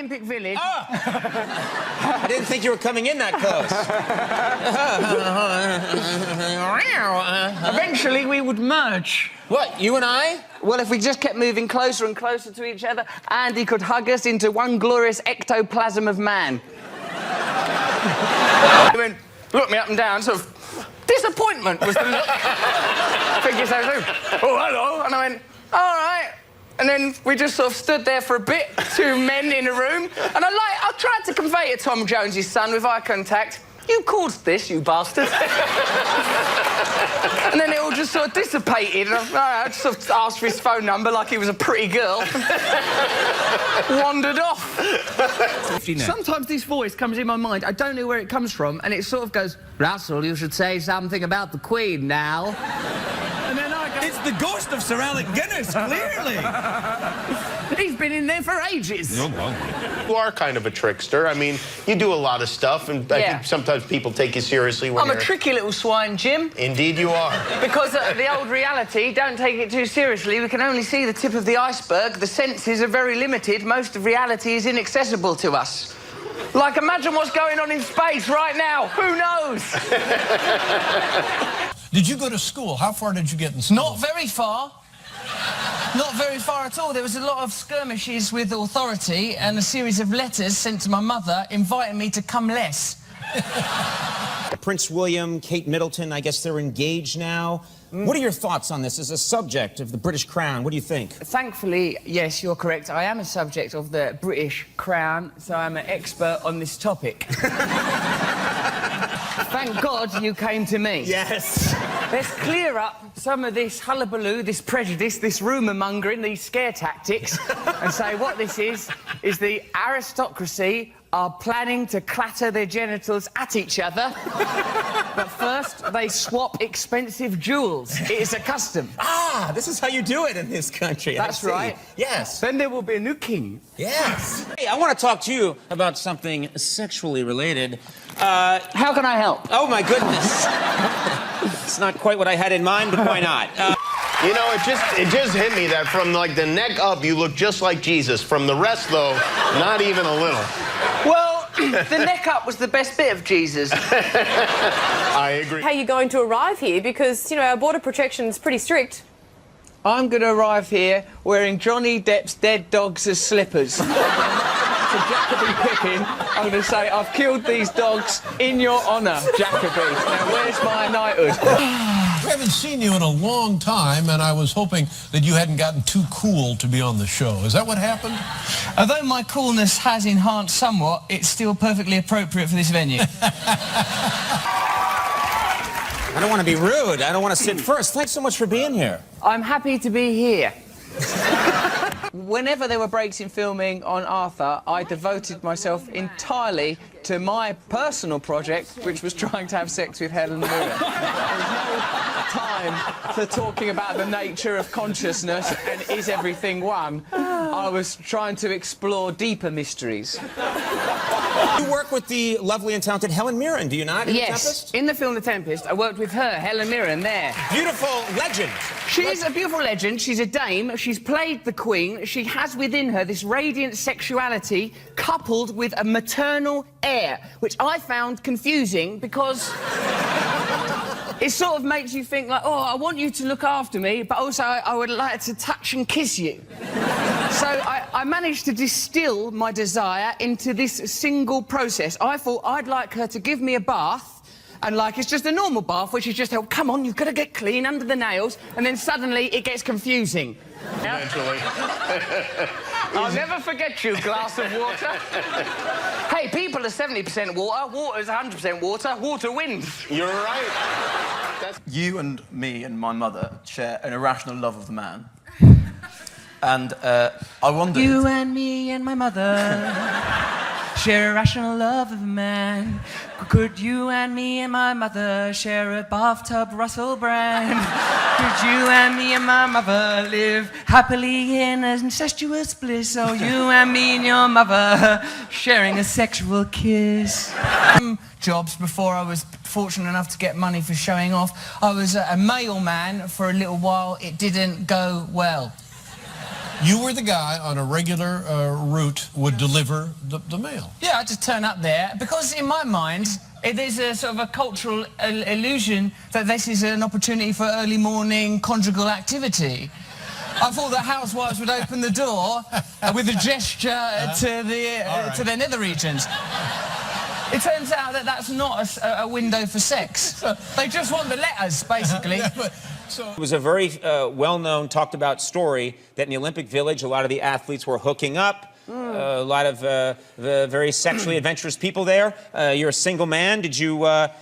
Olympic Village. Oh! I didn't think you were coming in that close. Eventually, we would merge. What, you and I? Well, if we just kept moving closer and closer to each other, Andy could hug us into one glorious ectoplasm of man. He went, looked me up and down, sort of, disappointment was the look. Figure so soon. Oh, hello. And I went, all right. And then we just sort of stood there for a bit, two men in a room. And I tried to convey to Tom Jones's son with eye contact, you caused this, you bastard. And then it all just sort of dissipated. And I just sort of asked for his phone number like he was a pretty girl. Wandered off. Sometimes this voice comes in my mind. I don't know where it comes from. And it sort of goes, Russell, you should say something about the Queen now. And then I go... It's the ghost of Sir Alec Guinness, clearly. He's been in there for ages. No, well. You are kind of a trickster. I mean, you do a lot of stuff, and I think sometimes people take you seriously when I'm a tricky little swine, Jim. Indeed you are. Because the old reality, don't take it too seriously. We can only see the tip of the iceberg. The senses are very limited. Most of reality is inaccessible to us. Like, imagine what's going on in space right now. Who knows? Did you go to school? How far did you get in school? Not very far. Not very far at all. There was a lot of skirmishes with authority and a series of letters sent to my mother inviting me to come less. Prince William, Kate Middleton, I guess they're engaged now. What are your thoughts on this as a subject of the British Crown? What do you think? Thankfully, yes, you're correct. I am a subject of the British Crown, so I'm an expert on this topic. Thank God you came to me. Yes. Let's clear up some of this hullabaloo, this prejudice, this rumour-mongering, these scare tactics, and say what this is the aristocracy are planning to clatter their genitals at each other. But first, they swap expensive jewels. It is a custom. Ah, this is how you do it in this country. That's right. Yes. Then there will be a new king. Yes. Hey, I want to talk to you about something sexually related. How can I help? Oh, my goodness. It's not quite what I had in mind, but why not? You know, it just hit me that from, like, the neck up, you look just like Jesus. From the rest, though, not even a little. Well, the neck up was the best bit of Jesus. I agree. How are you going to arrive here? Because, you know, our border protection is pretty strict. I'm going to arrive here wearing Johnny Depp's dead dogs as slippers. To Jacoby Pippin, I'm going to say, I've killed these dogs in your honour, Jacoby. Now, where's my knighthood? We haven't seen you in a long time, and I was hoping that you hadn't gotten too cool to be on the show. Is that what happened? Although my coolness has enhanced somewhat, it's still perfectly appropriate for this venue. I don't want to be rude. I don't want to sit first. Thanks so much for being here. I'm happy to be here. Whenever there were breaks in filming on Arthur, I devoted myself entirely to my personal project, which was trying to have sex with Helen Mirren. There was no time for talking about the nature of consciousness and is everything one. I was trying to explore deeper mysteries. You work with the lovely and talented Helen Mirren, do you not? In The Tempest? In the film The Tempest, I worked with her, Helen Mirren, there. Beautiful legend. She's a beautiful legend. She's a dame. She's played the Queen. She has within her this radiant sexuality coupled with a maternal air, which I found confusing because it sort of makes you think, like, oh, I want you to look after me, but also I would like to touch and kiss you. So I managed to distill my desire into this single process. I thought I'd like her to give me a bath, and, like, it's just a normal bath, which is just, oh, come on, you've got to get clean under the nails, and then suddenly it gets confusing. Eventually. I'll never forget you, glass of water. Hey, people are 70% water, water's 100% water, water wins. You're right. You and me and my mother share an irrational love of the man. And I wondered... You and me and my mother share a rational love of a man. Could you and me and my mother share a bathtub Russell Brand? Could you and me and my mother live happily in incestuous bliss? Oh, you and me and your mother sharing a sexual kiss. Jobs before I was fortunate enough to get money for showing off. I was a mailman for a little while. It didn't go well. you were the guy on a regular route would deliver the mail. Yeah, I just turn up there because in my mind there's a sort of a cultural illusion that this is an opportunity for early morning conjugal activity. I thought the housewives would open the door with a gesture to their nether regions. It turns out that that's not a window for sex. They just want the letters, basically. It was a very well-known, talked-about story that in the Olympic Village, a lot of the athletes were hooking up. A lot of the very sexually adventurous people there. You're a single man. Did you... What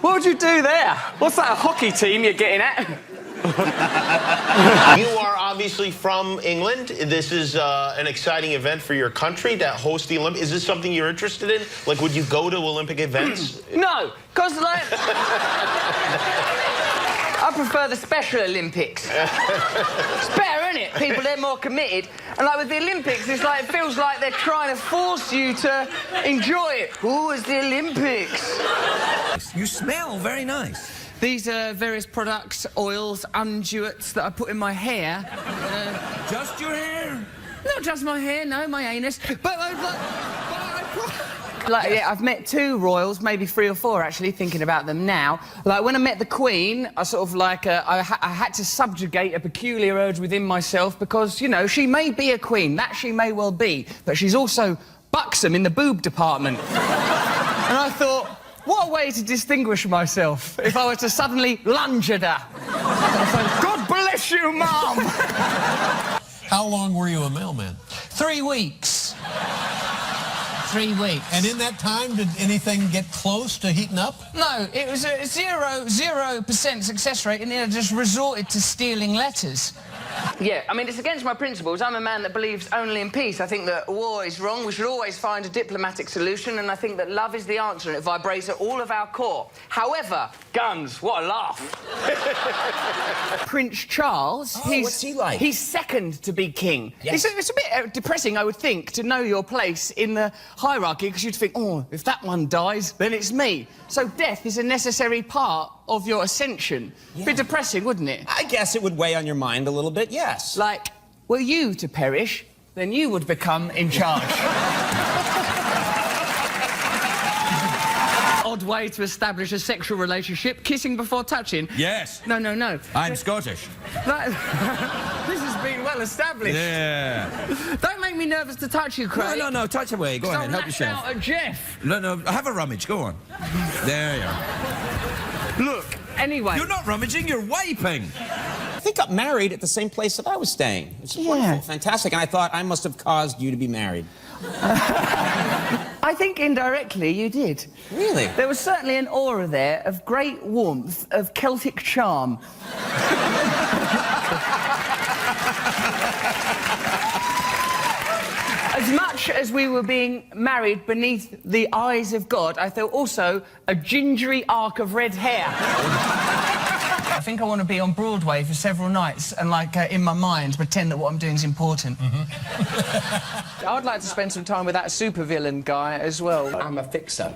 would you do there? What's that, a hockey team you're getting at? You are obviously from England. This is an exciting event for your country to host the Olympics. Is this something you're interested in? Like, would you go to Olympic events? No, because, like... I prefer the Special Olympics. It's better, isn't it? People, they're more committed. And, like, with the Olympics, it's like, it feels like they're trying to force you to enjoy it. Ooh, it's the Olympics. You smell very nice. These are various products, oils, unguents that I put in my hair. Just your hair? Not just my hair, no, my anus. But yeah, I've met 2 royals, maybe 3 or 4, actually, thinking about them now. Like, when I met the Queen, I sort of, like, I had to subjugate a peculiar urge within myself because, you know, she may be a queen, that she may well be, but she's also buxom in the boob department. And I thought, what a way to distinguish myself if I were to suddenly lunge at her. God bless you, Mum! How long were you a mailman? 3 weeks. 3 weeks. And in that time, did anything get close to heating up? No, it was a 0% success rate, and I just resorted to stealing letters. Yeah, I mean, it's against my principles. I'm a man that believes only in peace. I think that war is wrong. We should always find a diplomatic solution, and I think that love is the answer, and it vibrates at all of our core. However, guns, what a laugh. Prince Charles, what's he like? He's second to be king. Yes. It's a bit depressing, I would think, to know your place in the hierarchy, because you'd think, oh, if that one dies, then it's me. So death is a necessary part of your ascension. Yeah. Bit depressing, wouldn't it? I guess it would weigh on your mind a little bit, yes. Like, were you to perish, then you would become in charge. Odd way to establish a sexual relationship, kissing before touching. Yes. No, no, no. I'm Scottish. This has been well established. Yeah. Don't make me nervous to touch you, Craig. No, touch away. Go ahead, help yourself. Out at Jeff. No, have a rummage. Go on. There you are. Look, anyway. You're not rummaging, you're wiping. I think got married at the same place that I was staying. It's wonderful, fantastic. And I thought I must have caused you to be married. I think indirectly you did. Really? There was certainly an aura there of great warmth, of Celtic charm. As much as we were being married beneath the eyes of God, I felt also a gingery arc of red hair. I think I want to be on Broadway for several nights and, like, in my mind, pretend that what I'm doing is important. I'd like to spend some time with that supervillain guy as well. I'm a fixer.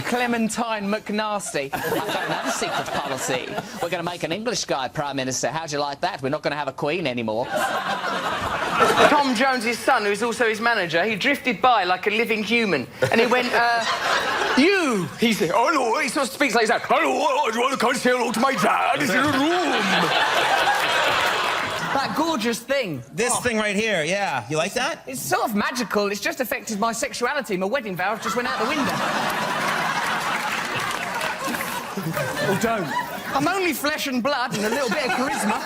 Clementine McNasty. I don't have a secret policy. We're going to make an English guy Prime Minister. How'd you like that? We're not going to have a Queen anymore. Tom Jones's son, who's also his manager, he drifted by like a living human, and he went, you! He said, oh no, he sort of speaks like that. Hello, do you want to come and say hello to my dad? He's in the room. That gorgeous thing. This thing right here, yeah. You like that? It's sort of magical. It's just affected my sexuality. My wedding vows just went out the window. Oh, don't. I'm only flesh and blood and a little bit of charisma.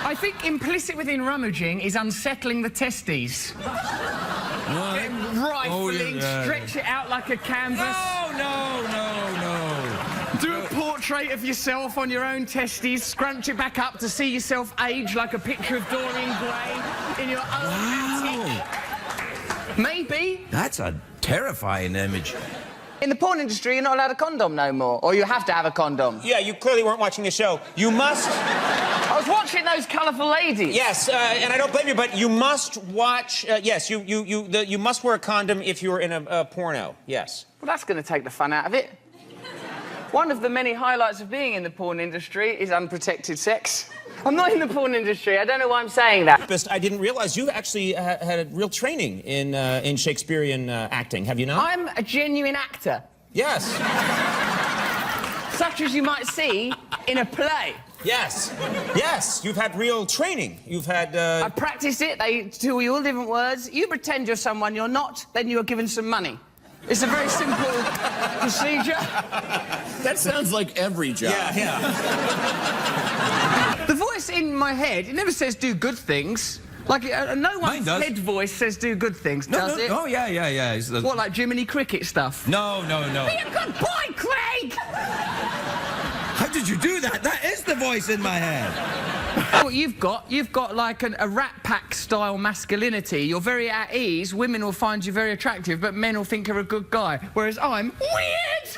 I think implicit within rummaging is unsettling the testes. Rifling, stretch it out like a canvas. No. Do a portrait of yourself on your own testes, scrunch it back up to see yourself age like a picture of Dorian Gray in your own attic. Maybe. That's a terrifying image. In the porn industry, you're not allowed a condom no more. Or you have to have a condom. Yeah, you clearly weren't watching the show. You must... I was watching those colourful ladies. Yes, and I don't blame you, but you must watch... yes, you must wear a condom if you're in a porno, yes. Well, that's going to take the fun out of it. One of the many highlights of being in the porn industry is unprotected sex. I'm not in the porn industry. I don't know why I'm saying that. I didn't realize you actually had a real training in Shakespearean acting. Have you not? I'm a genuine actor, Yes. such as you might see in a play. Yes. Yes. You've had real training. You've had. I practiced it. They tell you all different words. You pretend you're someone you're not, then you are given some money. It's a very simple procedure. That sounds like every job. Yeah. The voice in my head, it never says do good things. Like, no one's does. head voice says do good things, does it? Oh, yeah. It's the- What, like Jiminy Cricket stuff? No. Be a good boy, Craig! How did you do that? That is the voice in my head. What you've got like a Rat Pack style masculinity. You're very at ease. Women will find you very attractive, but men will think you're a good guy. Whereas I'm weird.